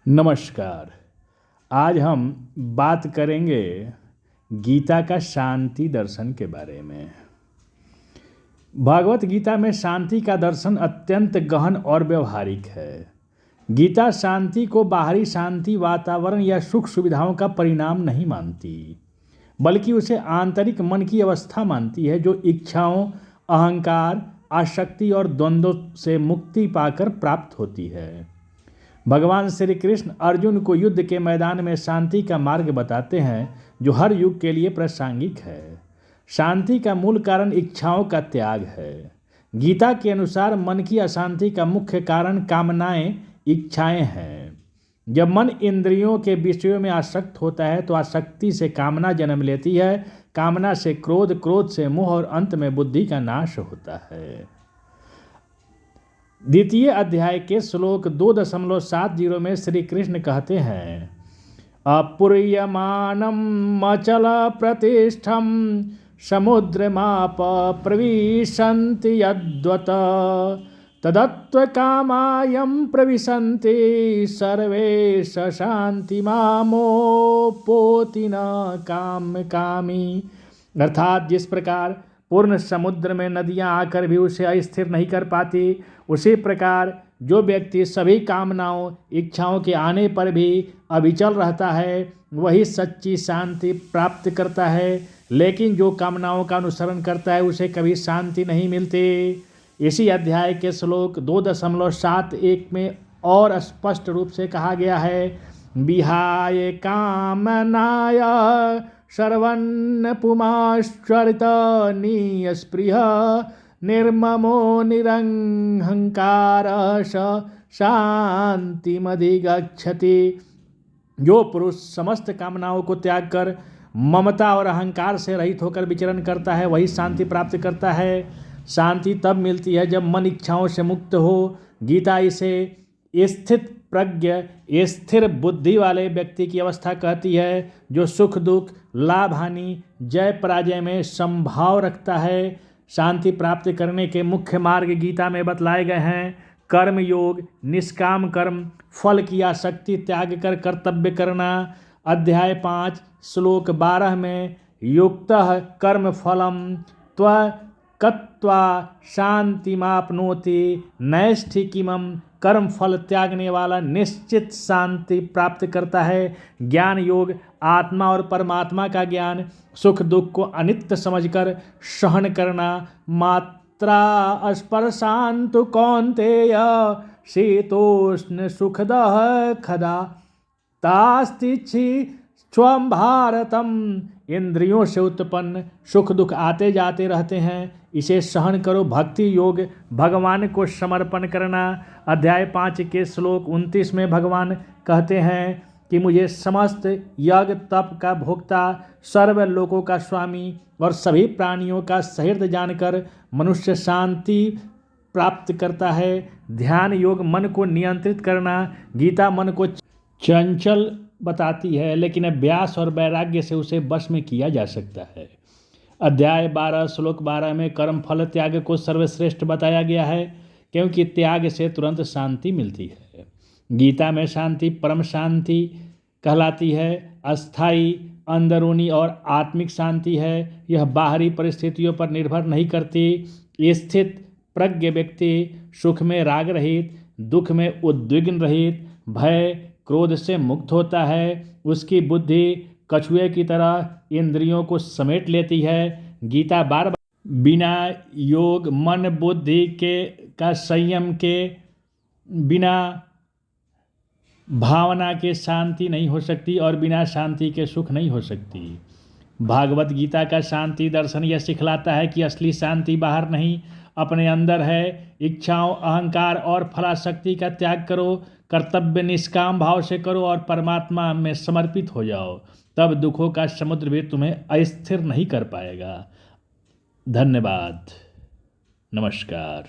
नमस्कार। आज हम बात करेंगे गीता का शांति दर्शन के बारे में। भगवत गीता में शांति का दर्शन अत्यंत गहन और व्यवहारिक है। गीता शांति को बाहरी शांति, वातावरण या सुख सुविधाओं का परिणाम नहीं मानती, बल्कि उसे आंतरिक मन की अवस्था मानती है जो इच्छाओं, अहंकार, आसक्ति और द्वंद्वों से मुक्ति पाकर प्राप्त होती है। भगवान श्री कृष्ण अर्जुन को युद्ध के मैदान में शांति का मार्ग बताते हैं जो हर युग के लिए प्रासंगिक है। शांति का मूल कारण इच्छाओं का त्याग है। गीता के अनुसार मन की अशांति का मुख्य कारण कामनाएं, इच्छाएं हैं। जब मन इंद्रियों के विषयों में आसक्त होता है तो आसक्ति से कामना जन्म लेती है, कामना से क्रोध, क्रोध से मोह और अंत में बुद्धि का नाश होता है। द्वितीय अध्याय के श्लोक 2.70 में श्री कृष्ण कहते हैं, अपूर्यमानम अचल प्रतिष्ठम समुद्रमाप प्रविशन्ति यद्वत् तदत्व कामायम प्रविशन्ति सर्वे शांति मामोपोति न काम कामी। अर्थात जिस प्रकार पूर्ण समुद्र में नदियां आकर भी उसे अस्थिर नहीं कर पाती, उसी प्रकार जो व्यक्ति सभी कामनाओं, इच्छाओं के आने पर भी अविचल रहता है वही सच्ची शांति प्राप्त करता है। लेकिन जो कामनाओं का अनुसरण करता है उसे कभी शांति नहीं मिलती। इसी अध्याय के श्लोक 2.71 में और स्पष्ट रूप से कहा गया है, विहाय कामनाय सर्वन्न पुमाश्चरित निस्पृह निर्ममो निरहंकार शांतिमधिगच्छति। जो पुरुष समस्त कामनाओं को त्याग कर ममता और अहंकार से रहित होकर विचरण करता है वही शांति प्राप्त करता है। शांति तब मिलती है जब मन इच्छाओं से मुक्त हो। गीता इसे स्थित प्रज्ञ, स्थिर बुद्धि वाले व्यक्ति की अवस्था कहती है जो सुख दुख, लाभ हानि, जय पराजय में समभाव रखता है। शांति प्राप्त करने के मुख्य मार्ग गीता में बतलाए गए हैं। कर्म योग, निष्काम कर्म, फल की आसक्ति त्याग कर कर्तव्य करना। अध्याय 5 श्लोक 12 में युक्तः कर्म फलम त्वक्त्वा शांतिमाप्नोति नैष्ठिकीमम्। कर्म फल त्यागने वाला निश्चित शांति प्राप्त करता है। ज्ञान योग, आत्मा और परमात्मा का ज्ञान, सुख दुख को अनित्य समझकर सहन करना। मात्रा स्पर्शान्तु कौन्तेय शीतोष्ण सुखदः खदा तास्तिछि स्वं भारतम। इंद्रियों से उत्पन्न सुख दुख आते जाते रहते हैं, इसे सहन करो। भक्ति योग, भगवान को समर्पण करना। अध्याय 5 के श्लोक 29 में भगवान कहते हैं कि मुझे समस्त यज्ञ तप का भोक्ता, सर्व लोकों का स्वामी और सभी प्राणियों का सहृदय जानकर मनुष्य शांति प्राप्त करता है। ध्यान योग, मन को नियंत्रित करना। गीता मन को चंचल बताती है लेकिन अभ्यास और वैराग्य से उसे वश में किया जा सकता है। अध्याय 12 श्लोक 12 में कर्म फल त्याग को सर्वश्रेष्ठ बताया गया है क्योंकि त्याग से तुरंत शांति मिलती है। गीता में शांति परम शांति कहलाती है। अस्थाई, अंदरूनी और आत्मिक शांति है। यह बाहरी परिस्थितियों पर निर्भर नहीं करती। स्थित प्रज्ञ व्यक्ति सुख में राग रहित, दुख में उद्विग्न रहित, भय क्रोध से मुक्त होता है। उसकी बुद्धि कछुए की तरह इंद्रियों को समेट लेती है। गीता बार बार बिना योग, मन बुद्धि का संयम के बिना भावना के शांति नहीं हो सकती और बिना शांति के सुख नहीं हो सकती। भागवत गीता का शांति दर्शन यह सिखलाता है कि असली शांति बाहर नहीं, अपने अंदर है। इच्छाओं, अहंकार और फलाशक्ति का त्याग करो। कर्तव्य निष्काम भाव से करो और परमात्मा में समर्पित हो जाओ। तब दुखों का समुद्र भी तुम्हें अस्थिर नहीं कर पाएगा। धन्यवाद। नमस्कार।